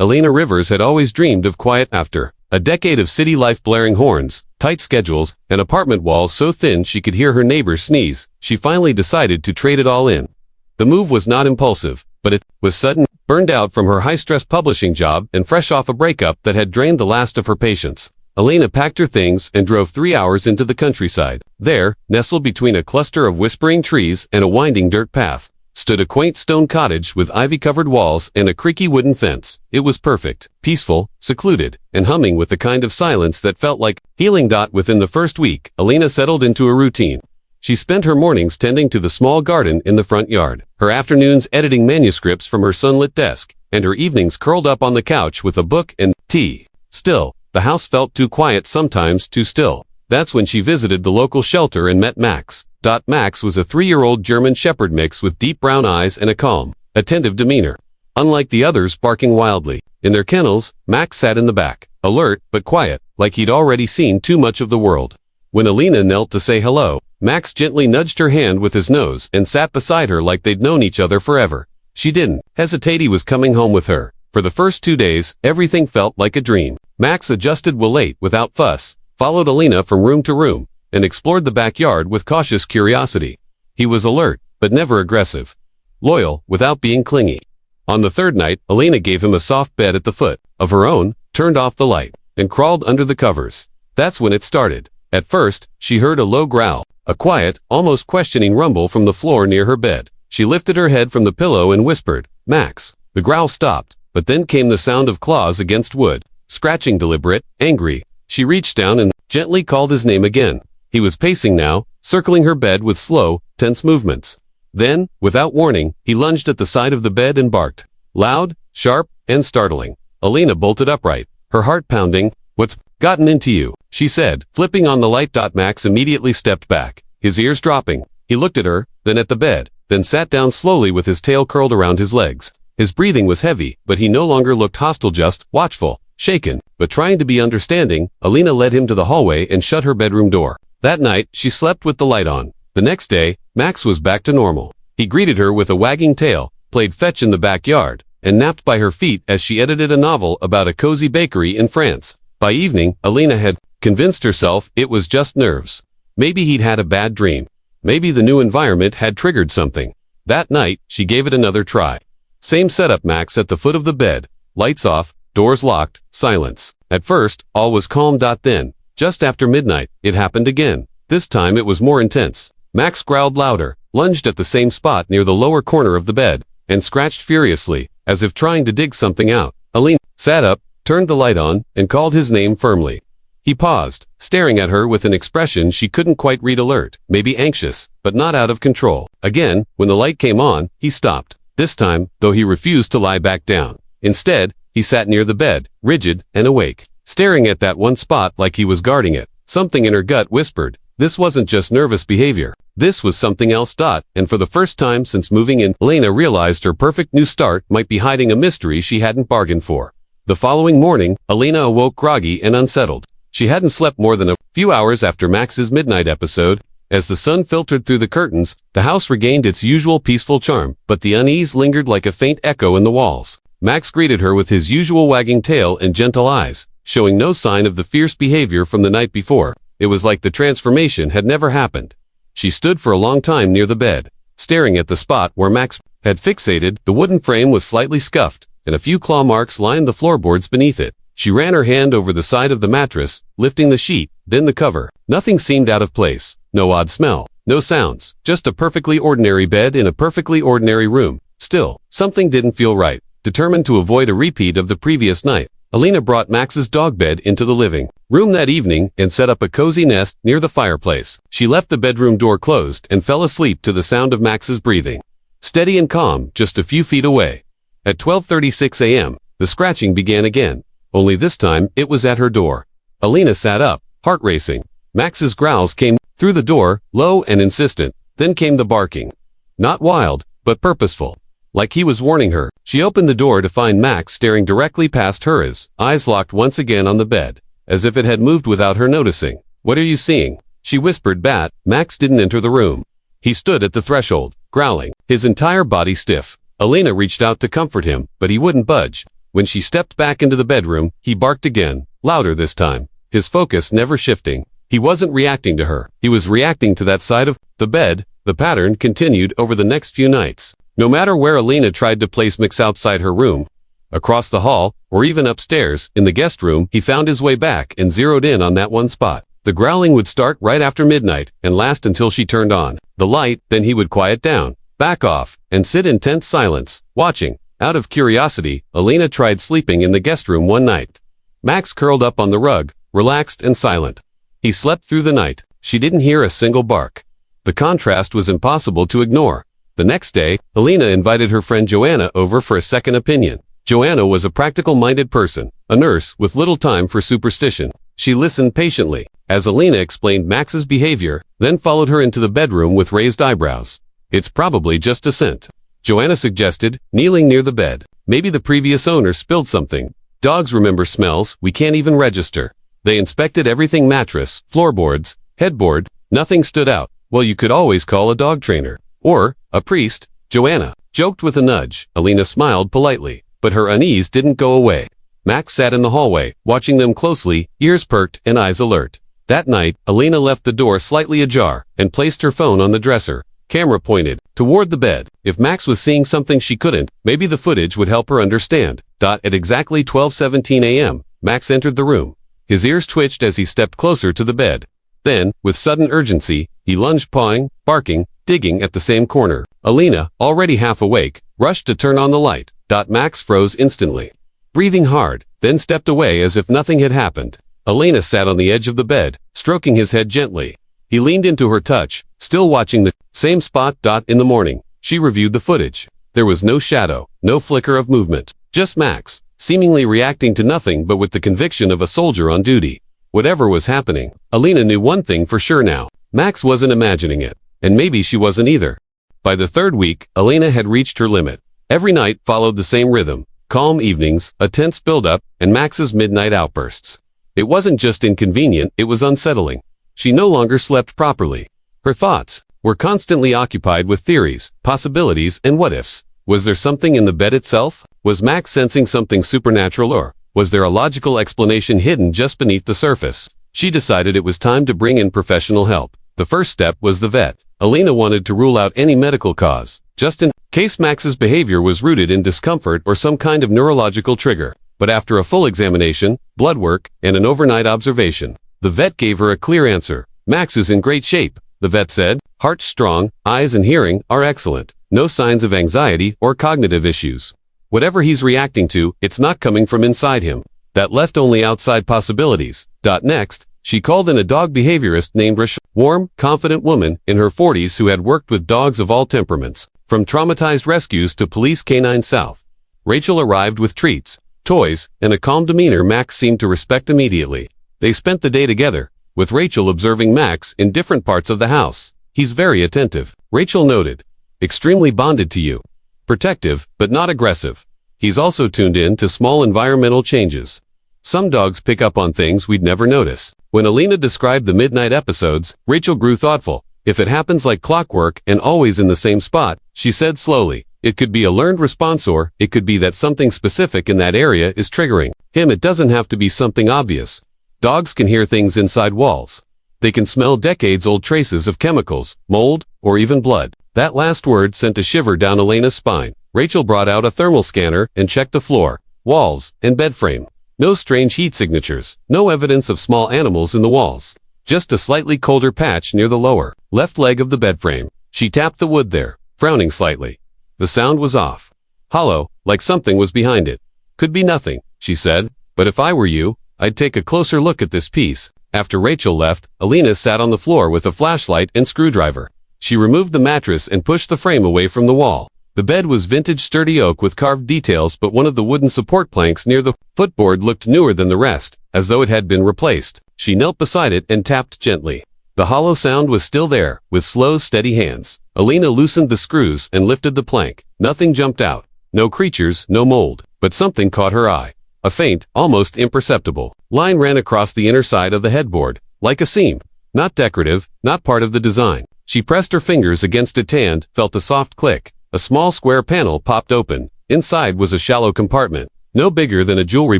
Alina Rivers had always dreamed of quiet after a decade of city life, blaring horns, tight schedules, and apartment walls so thin she could hear her neighbors sneeze. She finally decided to trade it all in. The move was not impulsive, but it was sudden. Burned out from her high-stress publishing job and fresh off a breakup that had drained the last of her patience, Alina packed her things and drove 3 hours into the countryside. There, nestled between a cluster of whispering trees and a winding dirt path, stood a quaint stone cottage with ivy-covered walls and a creaky wooden fence. It was perfect, peaceful, secluded, and humming with the kind of silence that felt like healing. Within the first week, Alina settled into a routine. She spent her mornings tending to the small garden in the front yard, her afternoons editing manuscripts from her sunlit desk, and her evenings curled up on the couch with a book and tea. Still, the house felt too quiet, sometimes too still. That's when she visited the local shelter and met Max. Max was a 3-year-old German Shepherd mix with deep brown eyes and a calm, attentive demeanor. Unlike the others barking wildly in their kennels, Max sat in the back, alert but quiet, like he'd already seen too much of the world. When Alina knelt to say hello, Max gently nudged her hand with his nose and sat beside her like they'd known each other forever. She didn't hesitate. He was coming home with her. For the first 2 days, everything felt like a dream. Max adjusted well late without fuss, followed Alina from room to room, and explored the backyard with cautious curiosity. He was alert, but never aggressive. Loyal, without being clingy. On the third night, Alina gave him a soft bed at the foot of her own, turned off the light, and crawled under the covers. That's when it started. At first, she heard a low growl, a quiet, almost questioning rumble from the floor near her bed. She lifted her head from the pillow and whispered, "Max." The growl stopped, but then came the sound of claws against wood, scratching, deliberate, angry. She reached down and gently called his name again. He was pacing now, circling her bed with slow, tense movements. Then, without warning, he lunged at the side of the bed and barked. Loud, sharp, and startling. Alina bolted upright, her heart pounding. "What's gotten into you?" she said, flipping on the light. Max immediately stepped back, his ears dropping. He looked at her, then at the bed, then sat down slowly with his tail curled around his legs. His breathing was heavy, but he no longer looked hostile, just watchful, shaken, but trying to be understanding. Alina led him to the hallway and shut her bedroom door. That night, she slept with the light on. The next day, Max was back to normal. He greeted her with a wagging tail, played fetch in the backyard, and napped by her feet as she edited a novel about a cozy bakery in France. By evening, Alina had convinced herself it was just nerves. Maybe he'd had a bad dream. Maybe the new environment had triggered something. That night, she gave it another try. Same setup. Max at the foot of the bed, lights off, doors locked, silence. At first, all was calm. Then, just after midnight, it happened again. This time it was more intense. Max growled louder, lunged at the same spot near the lower corner of the bed, and scratched furiously, as if trying to dig something out. Alina sat up, turned the light on, and called his name firmly. He paused, staring at her with an expression she couldn't quite read. Alert, maybe anxious, but not out of control. Again, when the light came on, he stopped. This time, though, he refused to lie back down. Instead, he sat near the bed, rigid and awake, staring at that one spot like he was guarding it. Something in her gut whispered, this wasn't just nervous behavior. This was something else. And for the first time since moving in, Alina realized her perfect new start might be hiding a mystery she hadn't bargained for. The following morning, Alina awoke groggy and unsettled. She hadn't slept more than a few hours after Max's midnight episode. As the sun filtered through the curtains, the house regained its usual peaceful charm, but the unease lingered like a faint echo in the walls. Max greeted her with his usual wagging tail and gentle eyes, showing no sign of the fierce behavior from the night before. It was like the transformation had never happened. She stood for a long time near the bed, staring at the spot where Max had fixated. The wooden frame was slightly scuffed, and a few claw marks lined the floorboards beneath it. She ran her hand over the side of the mattress, lifting the sheet, then the cover. Nothing seemed out of place. No odd smell. No sounds. Just a perfectly ordinary bed in a perfectly ordinary room. Still, something didn't feel right. Determined to avoid a repeat of the previous night, Alina brought Max's dog bed into the living room that evening and set up a cozy nest near the fireplace. She left the bedroom door closed and fell asleep to the sound of Max's breathing. Steady and calm, just a few feet away. At 12:36 a.m., the scratching began again. Only this time, it was at her door. Alina sat up, heart racing. Max's growls came through the door, low and insistent. Then came the barking. Not wild, but purposeful. Like he was warning her. She opened the door to find Max staring directly past her, his eyes locked once again on the bed, as if it had moved without her noticing. "What are you seeing?" she whispered. Max didn't enter the room. He stood at the threshold, growling, his entire body stiff. Alina reached out to comfort him, but he wouldn't budge. When she stepped back into the bedroom, he barked again, louder this time, his focus never shifting. He wasn't reacting to her. He was reacting to that side of the bed. The pattern continued over the next few nights. No matter where Alina tried to place Max, outside her room, across the hall, or even upstairs, in the guest room, he found his way back and zeroed in on that one spot. The growling would start right after midnight and last until she turned on the light, then he would quiet down, back off, and sit in tense silence, watching. Out of curiosity, Alina tried sleeping in the guest room one night. Max curled up on the rug, relaxed and silent. He slept through the night. She didn't hear a single bark. The contrast was impossible to ignore. The next day, Alina invited her friend Joanna over for a second opinion. Joanna was a practical-minded person, a nurse with little time for superstition. She listened patiently, as Alina explained Max's behavior, then followed her into the bedroom with raised eyebrows. "It's probably just a scent," Joanna suggested, kneeling near the bed. "Maybe the previous owner spilled something. Dogs remember smells we can't even register." They inspected everything: mattress, floorboards, headboard. Nothing stood out. "Well, you could always call a dog trainer. Or a priest," Joanna joked with a nudge. Alina smiled politely, but her unease didn't go away. Max sat in the hallway, watching them closely, ears perked and eyes alert. That night, Alina left the door slightly ajar and placed her phone on the dresser, camera pointed toward the bed. If Max was seeing something she couldn't, maybe the footage would help her understand. At exactly 12:17 a.m., Max entered the room. His ears twitched as he stepped closer to the bed. Then, with sudden urgency, he lunged, pawing, barking, digging at the same corner. Alina, already half awake, rushed to turn on the light. Max froze instantly, breathing hard, then stepped away as if nothing had happened. Alina sat on the edge of the bed, stroking his head gently. He leaned into her touch, still watching the same spot. In the morning, she reviewed the footage. There was no shadow, no flicker of movement, just Max, seemingly reacting to nothing but with the conviction of a soldier on duty. Whatever was happening, Alina knew one thing for sure now. Max wasn't imagining it, and maybe she wasn't either. By the third week, Alina had reached her limit. Every night followed the same rhythm: calm evenings, a tense build-up, and Max's midnight outbursts. It wasn't just inconvenient, it was unsettling. She no longer slept properly. Her thoughts were constantly occupied with theories, possibilities, and what-ifs. Was there something in the bed itself? Was Max sensing something supernatural, or was there a logical explanation hidden just beneath the surface? She decided it was time to bring in professional help. The first step was the vet. Alina wanted to rule out any medical cause, just in case Max's behavior was rooted in discomfort or some kind of neurological trigger. But after a full examination, blood work, and an overnight observation, the vet gave her a clear answer. "Max is in great shape," the vet said. "Heart strong, eyes and hearing are excellent. No signs of anxiety or cognitive issues. Whatever he's reacting to, it's not coming from inside him." That left only outside possibilities. Next, she called in a dog behaviorist named Rachel, warm, confident woman in her 40s who had worked with dogs of all temperaments, from traumatized rescues to police canine South. Rachel arrived with treats, toys, and a calm demeanor Max seemed to respect immediately. They spent the day together, with Rachel observing Max in different parts of the house. "He's very attentive," Rachel noted. "Extremely bonded to you. Protective, but not aggressive. He's also tuned in to small environmental changes. Some dogs pick up on things we'd never notice." When Alina described the midnight episodes, Rachel grew thoughtful. "If it happens like clockwork and always in the same spot," she said slowly, "it could be a learned response, or it could be that something specific in that area is triggering him. It doesn't have to be something obvious. Dogs can hear things inside walls. They can smell decades-old traces of chemicals, mold, or even blood." That last word sent a shiver down Alina's spine. Rachel brought out a thermal scanner and checked the floor, walls, and bed frame. No strange heat signatures, no evidence of small animals in the walls. Just a slightly colder patch near the lower left leg of the bed frame. She tapped the wood there, frowning slightly. The sound was off. Hollow, like something was behind it. "Could be nothing," she said, "but if I were you, I'd take a closer look at this piece." After Rachel left, Alina sat on the floor with a flashlight and screwdriver. She removed the mattress and pushed the frame away from the wall. The bed was vintage sturdy oak with carved details, but one of the wooden support planks near the footboard looked newer than the rest, as though it had been replaced. She knelt beside it and tapped gently. The hollow sound was still there, with slow, steady hands. Alina loosened the screws and lifted the plank. Nothing jumped out. No creatures, no mold. But something caught her eye. A faint, almost imperceptible line ran across the inner side of the headboard, like a seam. Not decorative, not part of the design. She pressed her fingers against it and felt a soft click. A small square panel popped open. Inside was a shallow compartment. no bigger than a jewelry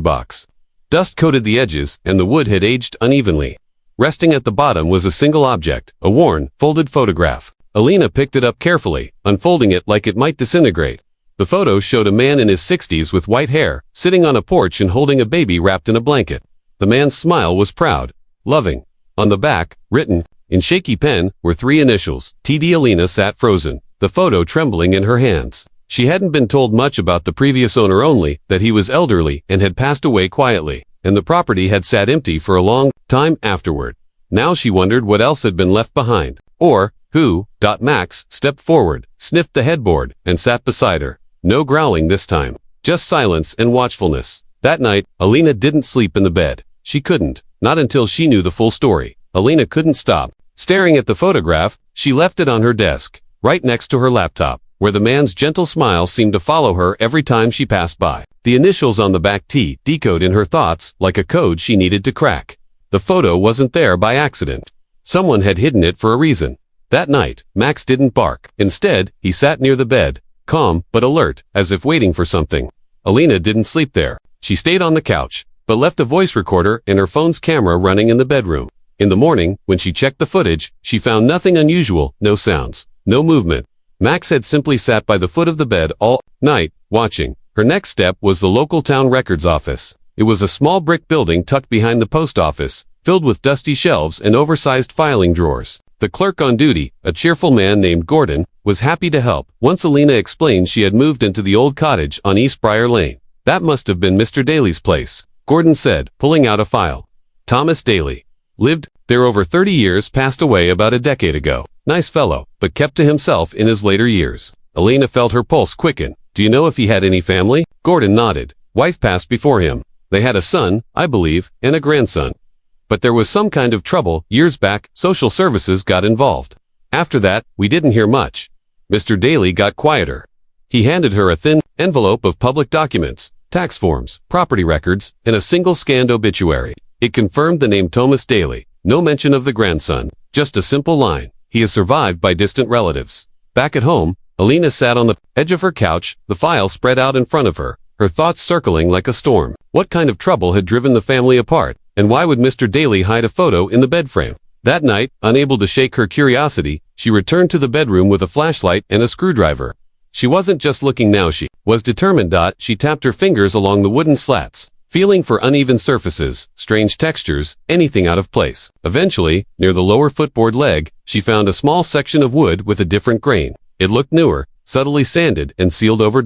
box. Dust coated the edges, and the wood had aged unevenly. Resting at the bottom was a single object, a worn, folded photograph. Alina picked it up carefully, unfolding it like it might disintegrate. The photo showed a man in his 60s with white hair, sitting on a porch and holding a baby wrapped in a blanket. The man's smile was proud, loving. On the back, written, in shaky pen, were 3 initials. TD. Alina sat frozen, the photo trembling in her hands. She hadn't been told much about the previous owner, only that he was elderly and had passed away quietly, and the property had sat empty for a long time afterward. Now she wondered what else had been left behind, or who. Max stepped forward, sniffed the headboard, and sat beside her. No growling this time, just silence and watchfulness. That night, Alina didn't sleep in the bed. She couldn't, not until she knew the full story. Alina couldn't stop staring at the photograph. She left it on her desk, right next to her laptop, where the man's gentle smile seemed to follow her every time she passed by. The initials on the back T decode in her thoughts like a code she needed to crack. The photo wasn't there by accident. Someone had hidden it for a reason. That night, Max didn't bark. Instead, he sat near the bed, calm but alert, as if waiting for something. Alina didn't sleep there. She stayed on the couch, but left a voice recorder and her phone's camera running in the bedroom. In the morning, when she checked the footage, she found nothing unusual, no sounds, no movement. Max had simply sat by the foot of the bed all night, watching. Her next step was the local town records office. It was a small brick building tucked behind the post office, filled with dusty shelves and oversized filing drawers. The clerk on duty, a cheerful man named Gordon, was happy to help. Once Alina explained she had moved into the old cottage on East Briar Lane. That must have been Mr. Daly's place, Gordon said, pulling out a file. Thomas Daly. Lived there over 30 years, passed away about a decade ago. Nice fellow, but kept to himself in his later years. Alina felt her pulse quicken. Do you know if he had any family? Gordon nodded. Wife passed before him. They had a son, I believe, and a grandson. But there was some kind of trouble. Years back, social services got involved. After that, we didn't hear much. Mr. Daly got quieter. He handed her a thin envelope of public documents, tax forms, property records, and a single scanned obituary. It confirmed the name Thomas Daly. No mention of the grandson, just a simple line. He is survived by distant relatives. Back at home, Alina sat on the edge of her couch, the file spread out in front of her, her thoughts circling like a storm. What kind of trouble had driven the family apart? And why would Mr. Daly hide a photo in the bedframe? That night, unable to shake her curiosity, she returned to the bedroom with a flashlight and a screwdriver. She wasn't just looking now, she was determined. She tapped her fingers along the wooden slats, feeling for uneven surfaces, strange textures, anything out of place. Eventually, near the lower footboard leg, she found a small section of wood with a different grain. It looked newer, subtly sanded and sealed over.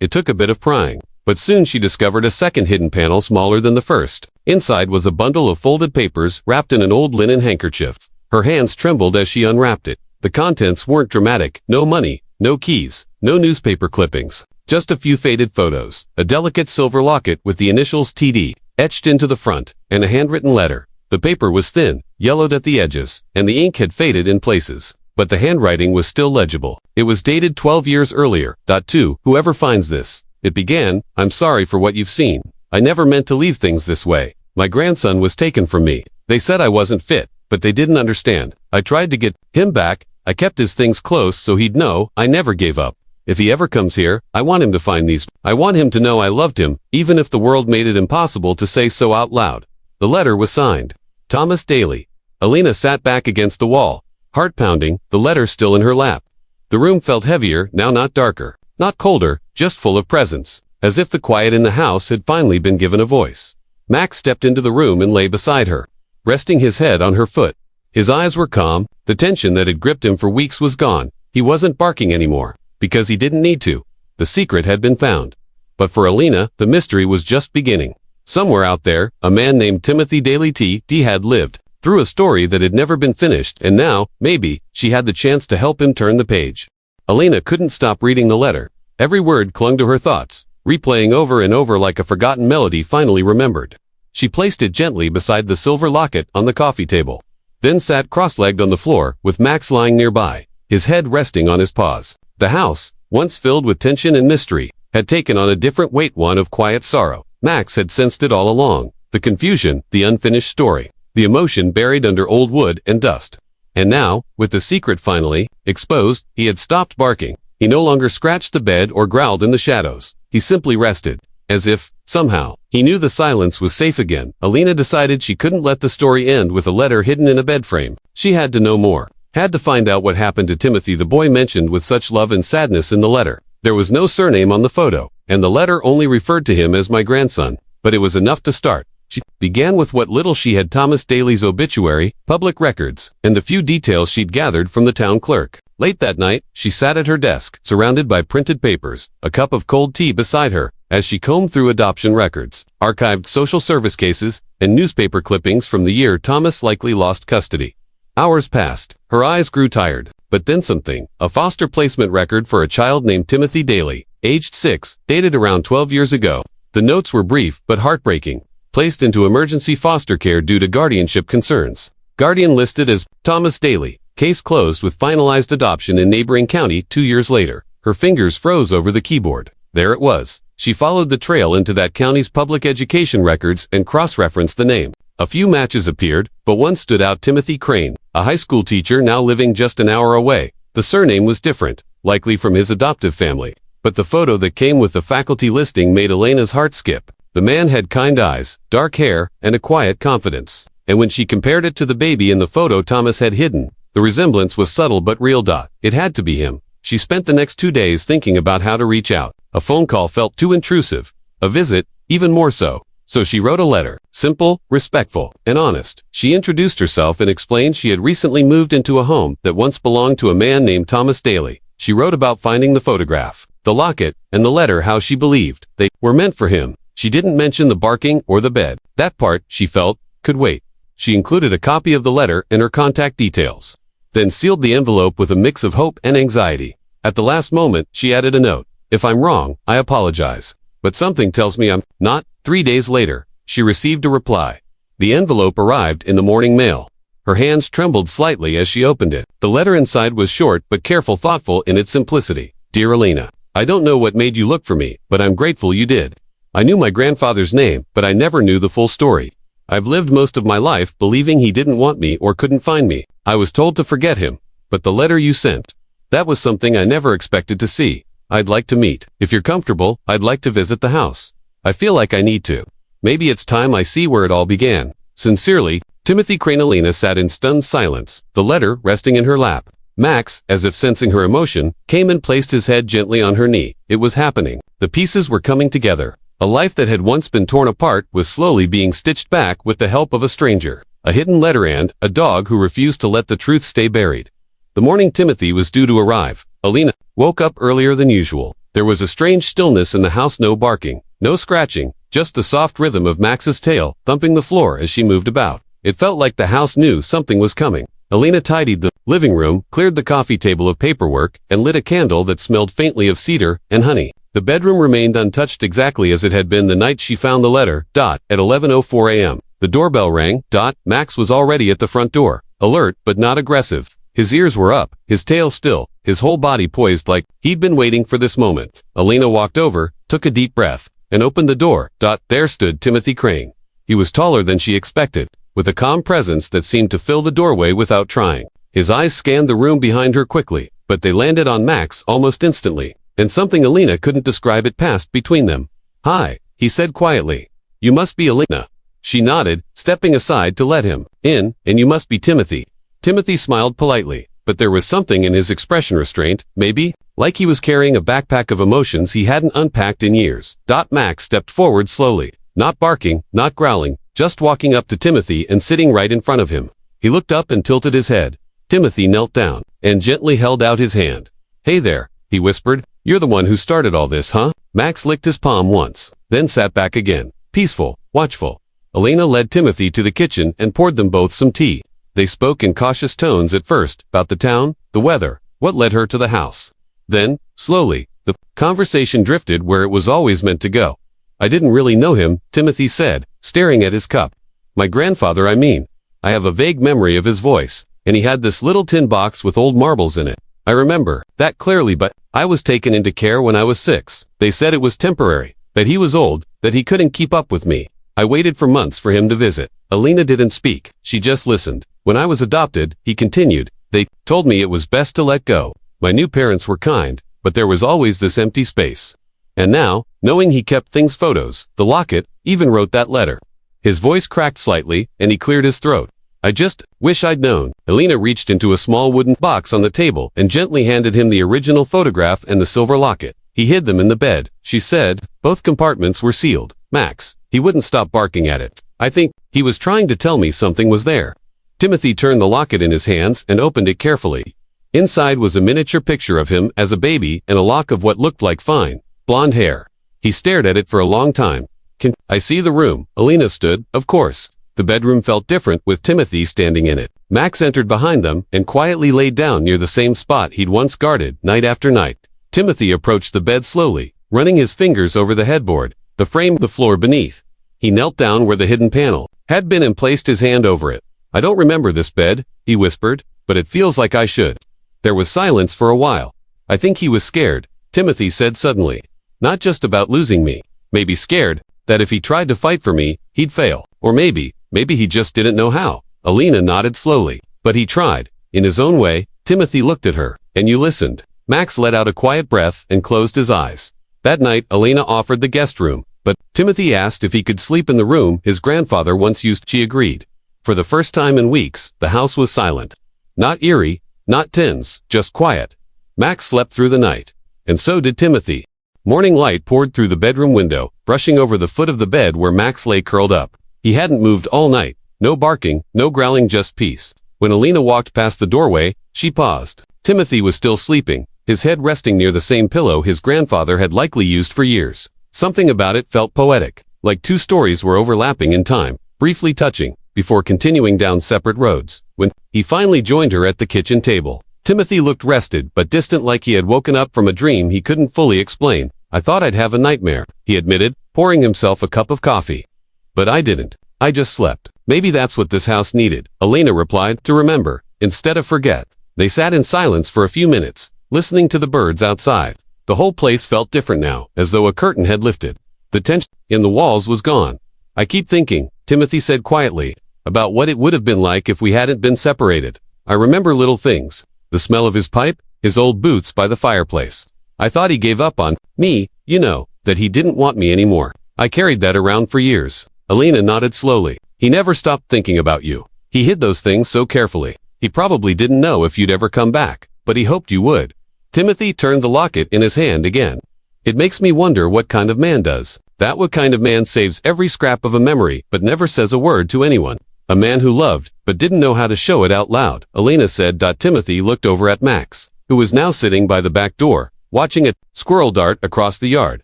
It took a bit of prying, but soon she discovered a second hidden panel smaller than the first. Inside was a bundle of folded papers wrapped in an old linen handkerchief. Her hands trembled as she unwrapped it. The contents weren't dramatic. No money, no keys, no newspaper clippings. Just a few faded photos, a delicate silver locket with the initials TD etched into the front, and a handwritten letter. The paper was thin, yellowed at the edges, and the ink had faded in places. But the handwriting was still legible. It was dated 12 years earlier. To whoever finds this. It began, I'm sorry for what you've seen. I never meant to leave things this way. My grandson was taken from me. They said I wasn't fit, but they didn't understand. I tried to get him back. I kept his things close so he'd know I never gave up. If he ever comes here, I want him to find these. I want him to know I loved him, even if the world made it impossible to say so out loud. The letter was signed, Thomas Daly. Alina sat back against the wall, heart pounding, the letter still in her lap. The room felt heavier, now not darker, not colder, just full of presence, as if the quiet in the house had finally been given a voice. Max stepped into the room and lay beside her, resting his head on her foot. His eyes were calm, the tension that had gripped him for weeks was gone. He wasn't barking anymore, because he didn't need to. The secret had been found. But for Alina, the mystery was just beginning. Somewhere out there, a man named Timothy Daly T.D. had lived through a story that had never been finished, and now, maybe, she had the chance to help him turn the page. Alina couldn't stop reading the letter. Every word clung to her thoughts, replaying over and over like a forgotten melody finally remembered. She placed it gently beside the silver locket on the coffee table, then sat cross-legged on the floor, with Max lying nearby, his head resting on his paws. The house, once filled with tension and mystery, had taken on a different weight, one of quiet sorrow. Max had sensed it all along. The confusion, the unfinished story, the emotion buried under old wood and dust. And now, with the secret finally exposed, he had stopped barking. He no longer scratched the bed or growled in the shadows. He simply rested, As if, somehow, he knew the silence was safe again. Alina decided she couldn't let the story end with a letter hidden in a bed frame. She had to know more. Had to find out what happened to Timothy, the boy mentioned with such love and sadness in the letter. There was no surname on the photo, and the letter only referred to him as my grandson. But it was enough to start. She began with what little she had: Thomas Daly's obituary, public records, and the few details she'd gathered from the town clerk. Late that night, she sat at her desk, surrounded by printed papers, a cup of cold tea beside her, as she combed through adoption records, archived social service cases, and newspaper clippings from the year Thomas likely lost custody. Hours passed. Her eyes grew tired. But then something. A foster placement record for a child named Timothy Daly, aged 6, dated around 12 years ago. The notes were brief but heartbreaking. Placed into emergency foster care due to guardianship concerns. Guardian listed as Thomas Daly. Case closed with finalized adoption in neighboring county 2 years later. Her fingers froze over the keyboard. There it was. She followed the trail into that county's public education records and cross-referenced the name. A few matches appeared, but one stood out: Timothy Crane, a high school teacher now living just an hour away. The surname was different, likely from his adoptive family. But the photo that came with the faculty listing made Elena's heart skip. The man had kind eyes, dark hair, and a quiet confidence. And when she compared it to the baby in the photo Thomas had hidden, the resemblance was subtle but real. It had to be him. She spent the next 2 days thinking about how to reach out. A phone call felt too intrusive. A visit, even more so. So she wrote a letter, simple, respectful, and honest. She introduced herself and explained she had recently moved into a home that once belonged to a man named Thomas Daly. She wrote about finding the photograph, the locket, and the letter, how she believed they were meant for him. She didn't mention the barking or the bed. That part, she felt, could wait. She included a copy of the letter and her contact details. Then sealed the envelope with a mix of hope and anxiety. At the last moment, she added a note. If I'm wrong, I apologize. But something tells me I'm not. 3 days later, she received a reply. The envelope arrived in the morning mail. Her hands trembled slightly as she opened it. The letter inside was short but careful, thoughtful in its simplicity. Dear Alina, I don't know what made you look for me, but I'm grateful you did. I knew my grandfather's name, but I never knew the full story. I've lived most of my life believing he didn't want me or couldn't find me. I was told to forget him. But the letter you sent, that was something I never expected to see. I'd like to meet. If you're comfortable, I'd like to visit the house. I feel like I need to. Maybe it's time I see where it all began. Sincerely, Timothy Crane. Alina sat in stunned silence, the letter resting in her lap. Max, as if sensing her emotion, came and placed his head gently on her knee. It was happening. The pieces were coming together. A life that had once been torn apart was slowly being stitched back with the help of a stranger. A hidden letter and a dog who refused to let the truth stay buried. The morning Timothy was due to arrive. Alina woke up earlier than usual. There was a strange stillness in the house. No barking, no scratching, just the soft rhythm of Max's tail thumping the floor as she moved about. It felt like the house knew something was coming. Alina tidied the living room, cleared the coffee table of paperwork, and lit a candle that smelled faintly of cedar and honey. The bedroom remained untouched, exactly as it had been the night she found the letter. At 11:04 a.m. The doorbell rang. Max was already at the front door, alert but not aggressive. His ears were up, his tail still, his whole body poised like he'd been waiting for this moment. Alina walked over, took a deep breath, and opened the door. There stood Timothy Crane. He was taller than she expected, with a calm presence that seemed to fill the doorway without trying. His eyes scanned the room behind her quickly, but they landed on Max almost instantly, and something Alina couldn't describe. It passed between them. Hi, he said quietly. You must be Alina. She nodded, stepping aside to let him in. And you must be Timothy. Timothy smiled politely, but there was something in his expression, restraint, maybe, like he was carrying a backpack of emotions he hadn't unpacked in years. Max stepped forward slowly, not barking, not growling, just walking up to Timothy and sitting right in front of him. He looked up and tilted his head. Timothy knelt down and gently held out his hand. Hey there, he whispered. You're the one who started all this, huh? Max licked his palm once, then sat back again, peaceful, watchful. Alina led Timothy to the kitchen and poured them both some tea. They spoke in cautious tones at first, about the town, the weather, what led her to the house. Then, slowly, the conversation drifted where it was always meant to go. I didn't really know him, Timothy said, staring at his cup. My grandfather, I mean. I have a vague memory of his voice, and he had this little tin box with old marbles in it. I remember that clearly, but I was taken into care when I was 6. They said it was temporary, that he was old, that he couldn't keep up with me. I waited for months for him to visit. Alina didn't speak, she just listened. When I was adopted, he continued, they told me it was best to let go. My new parents were kind, but there was always this empty space. And now, knowing he kept things photos, the locket, even wrote that letter. His voice cracked slightly, and he cleared his throat. I just wish I'd known. Alina reached into a small wooden box on the table and gently handed him the original photograph and the silver locket. He hid them in the bed, she said. Both compartments were sealed. Max, he wouldn't stop barking at it. I think he was trying to tell me something was there. Timothy turned the locket in his hands and opened it carefully. Inside was a miniature picture of him as a baby and a lock of what looked like fine, blonde hair. He stared at it for a long time. Can I see the room? Alina stood, of course. The bedroom felt different with Timothy standing in it. Max entered behind them and quietly laid down near the same spot he'd once guarded night after night. Timothy approached the bed slowly, running his fingers over the headboard, the frame, the floor beneath. He knelt down where the hidden panel had been and placed his hand over it. I don't remember this bed, he whispered, but it feels like I should. There was silence for a while. I think he was scared, Timothy said suddenly. Not just about losing me. Maybe scared that if he tried to fight for me, he'd fail. Or maybe he just didn't know how. Alina nodded slowly. But he tried. In his own way, Timothy looked at her. And you listened. Max let out a quiet breath and closed his eyes. That night, Alina offered the guest room. But Timothy asked if he could sleep in the room his grandfather once used. She agreed. For the first time in weeks, the house was silent. Not eerie, not tense, just quiet. Max slept through the night. And so did Timothy. Morning light poured through the bedroom window, brushing over the foot of the bed where Max lay curled up. He hadn't moved all night. No barking, no growling, just peace. When Alina walked past the doorway, she paused. Timothy was still sleeping, his head resting near the same pillow his grandfather had likely used for years. Something about it felt poetic, like two stories were overlapping in time, briefly touching, before continuing down separate roads. When he finally joined her at the kitchen table, Timothy looked rested but distant, like he had woken up from a dream he couldn't fully explain. I thought I'd have a nightmare, he admitted, pouring himself a cup of coffee. But I didn't. I just slept. Maybe that's what this house needed, Alina replied, to remember, instead of forget. They sat in silence for a few minutes, listening to the birds outside. The whole place felt different now, as though a curtain had lifted. The tension in the walls was gone. I keep thinking, Timothy said quietly, about what it would have been like if we hadn't been separated. I remember little things. The smell of his pipe, his old boots by the fireplace. I thought he gave up on me, you know, that he didn't want me anymore. I carried that around for years. Alina nodded slowly. He never stopped thinking about you. He hid those things so carefully. He probably didn't know if you'd ever come back, but he hoped you would. Timothy turned the locket in his hand again. It makes me wonder what kind of man does that. What kind of man saves every scrap of a memory but never says a word to anyone? A man who loved, but didn't know how to show it out loud, Alina said. Timothy looked over at Max, who was now sitting by the back door, watching a squirrel dart across the yard.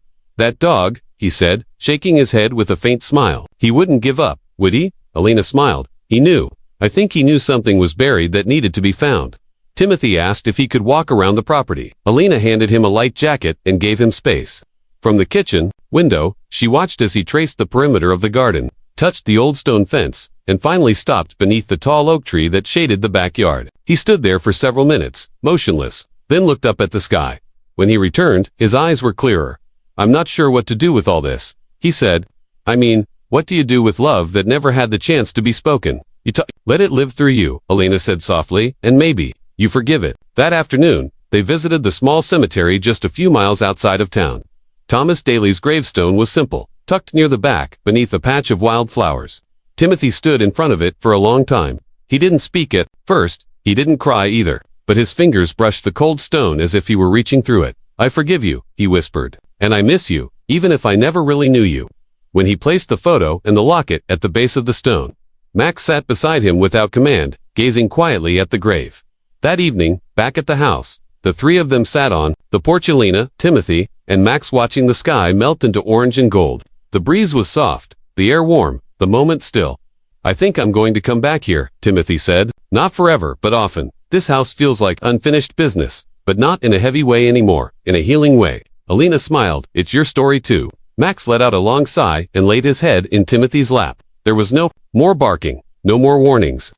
That dog, he said, shaking his head with a faint smile. He wouldn't give up, would he? Alina smiled. He knew. I think he knew something was buried that needed to be found. Timothy asked if he could walk around the property. Alina handed him a light jacket and gave him space. From the kitchen window, she watched as he traced the perimeter of the garden, touched the old stone fence, and finally stopped beneath the tall oak tree that shaded the backyard. He stood there for several minutes, motionless, then looked up at the sky. When he returned, his eyes were clearer. I'm not sure what to do with all this, he said. I mean, what do you do with love that never had the chance to be spoken? Let it live through you, Alina said softly, and maybe you forgive it. That afternoon, they visited the small cemetery just a few miles outside of town. Thomas Daly's gravestone was simple, tucked near the back, beneath a patch of wild flowers. Timothy stood in front of it for a long time. He didn't speak at first, he didn't cry either, but his fingers brushed the cold stone as if he were reaching through it. I forgive you, he whispered, and I miss you, even if I never really knew you. When he placed the photo and the locket at the base of the stone, Max sat beside him without command, gazing quietly at the grave. That evening, back at the house, the three of them sat on the porch, Alina, Timothy, and Max, watching the sky melt into orange and gold. The breeze was soft, the air warm, the moment still. I think I'm going to come back here, Timothy said. Not forever, but often. This house feels like unfinished business, but not in a heavy way anymore, in a healing way. Alina smiled. It's your story too. Max let out a long sigh and laid his head in Timothy's lap. There was no more barking, no more warnings.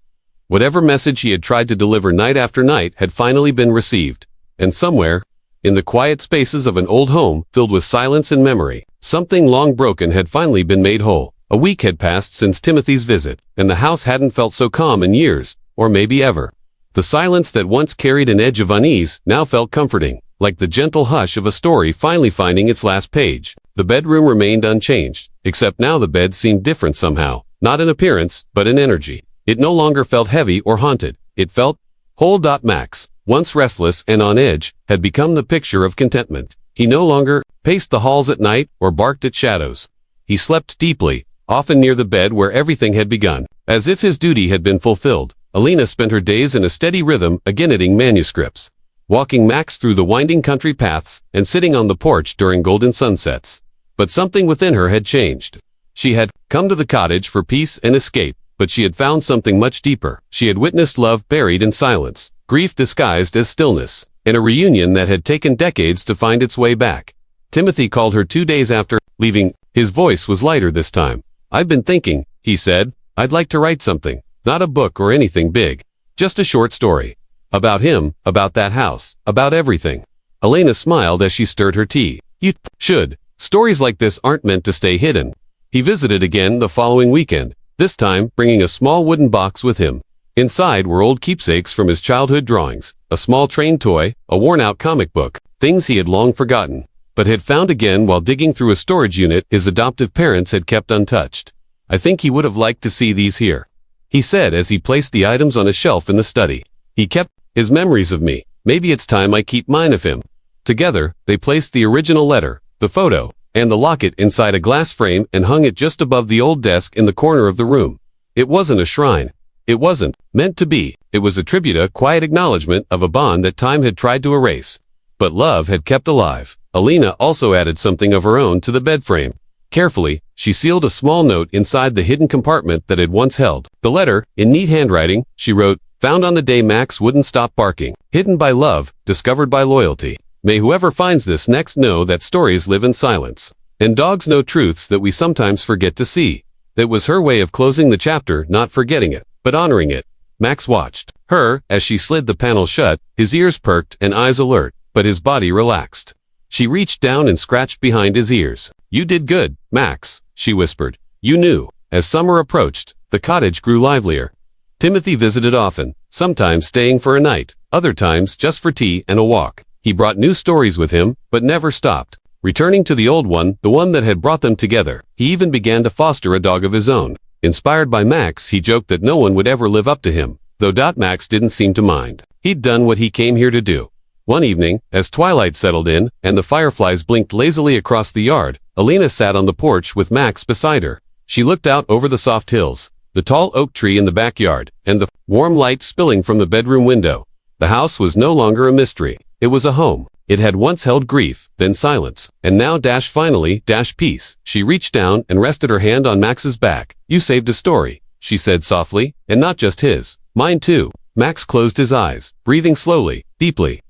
Whatever message he had tried to deliver night after night had finally been received. And somewhere, in the quiet spaces of an old home filled with silence and memory, something long broken had finally been made whole. A week had passed since Timothy's visit, and the house hadn't felt so calm in years, or maybe ever. The silence that once carried an edge of unease now felt comforting. like the gentle hush of a story finally finding its last page. The bedroom remained unchanged, except now the bed seemed different somehow, not in appearance, but in energy. It no longer felt heavy or haunted. It felt whole. Max, once restless and on edge, had become the picture of contentment. He no longer paced the halls at night or barked at shadows. He slept deeply, often near the bed where everything had begun. As if his duty had been fulfilled, Alina spent her days in a steady rhythm, again editing manuscripts, walking Max through the winding country paths, and sitting on the porch during golden sunsets. But something within her had changed. She had come to the cottage for peace and escape, but she had found something much deeper. She had witnessed love buried in silence, grief disguised as stillness, and a reunion that had taken decades to find its way back. Timothy called her 2 days after leaving. His voice was lighter this time. "I've been thinking," he said. "I'd like to write something. Not a book or anything big. Just a short story. About him, about that house, about everything." Elena smiled as she stirred her tea. "You should. Stories like this aren't meant to stay hidden." He visited again the following weekend, this time bringing a small wooden box with him. Inside were old keepsakes from his childhood drawings, a small train toy, a worn-out comic book, things he had long forgotten, but had found again while digging through a storage unit his adoptive parents had kept untouched. "I think he would have liked to see these here," he said as he placed the items on a shelf in the study. "He kept his memories of me. Maybe it's time I keep mine of him." Together, they placed the original letter, the photo, and the locket inside a glass frame and hung it just above the old desk in the corner of the room. It wasn't a shrine. It wasn't meant to be. It was a tribute, a quiet acknowledgement of a bond that time had tried to erase, but love had kept alive. Alina also added something of her own to the bed frame. Carefully, she sealed a small note inside the hidden compartment that had once held the letter. In neat handwriting, she wrote, "Found on the day Max wouldn't stop barking. Hidden by love, discovered by loyalty. May whoever finds this next know that stories live in silence, and dogs know truths that we sometimes forget to see." That was her way of closing the chapter, not forgetting it, but honoring it. Max watched her as she slid the panel shut, his ears perked and eyes alert, but his body relaxed. She reached down and scratched behind his ears. "You did good, Max," she whispered. "You knew." As summer approached, the cottage grew livelier. Timothy visited often, sometimes staying for a night, other times just for tea and a walk. He brought new stories with him, but never stopped returning to the old one, the one that had brought them together. He even began to foster a dog of his own. Inspired by Max, he joked that no one would ever live up to him, though Max didn't seem to mind. He'd done what he came here to do. One evening, as twilight settled in and the fireflies blinked lazily across the yard, Alina sat on the porch with Max beside her. She looked out over the soft hills, the tall oak tree in the backyard, and the warm light spilling from the bedroom window. The house was no longer a mystery. It was a home. It had once held grief, then silence, and now finally peace. She reached down and rested her hand on Max's back. "You saved a story," she said softly, "and not just his. Mine too." Max closed his eyes, breathing slowly, deeply.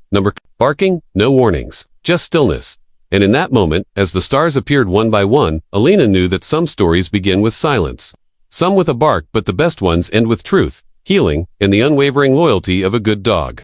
Barking, no warnings, just stillness. And in that moment, as the stars appeared one by one, Alina knew that some stories begin with silence. Some with a bark, but the best ones end with truth, healing, and the unwavering loyalty of a good dog.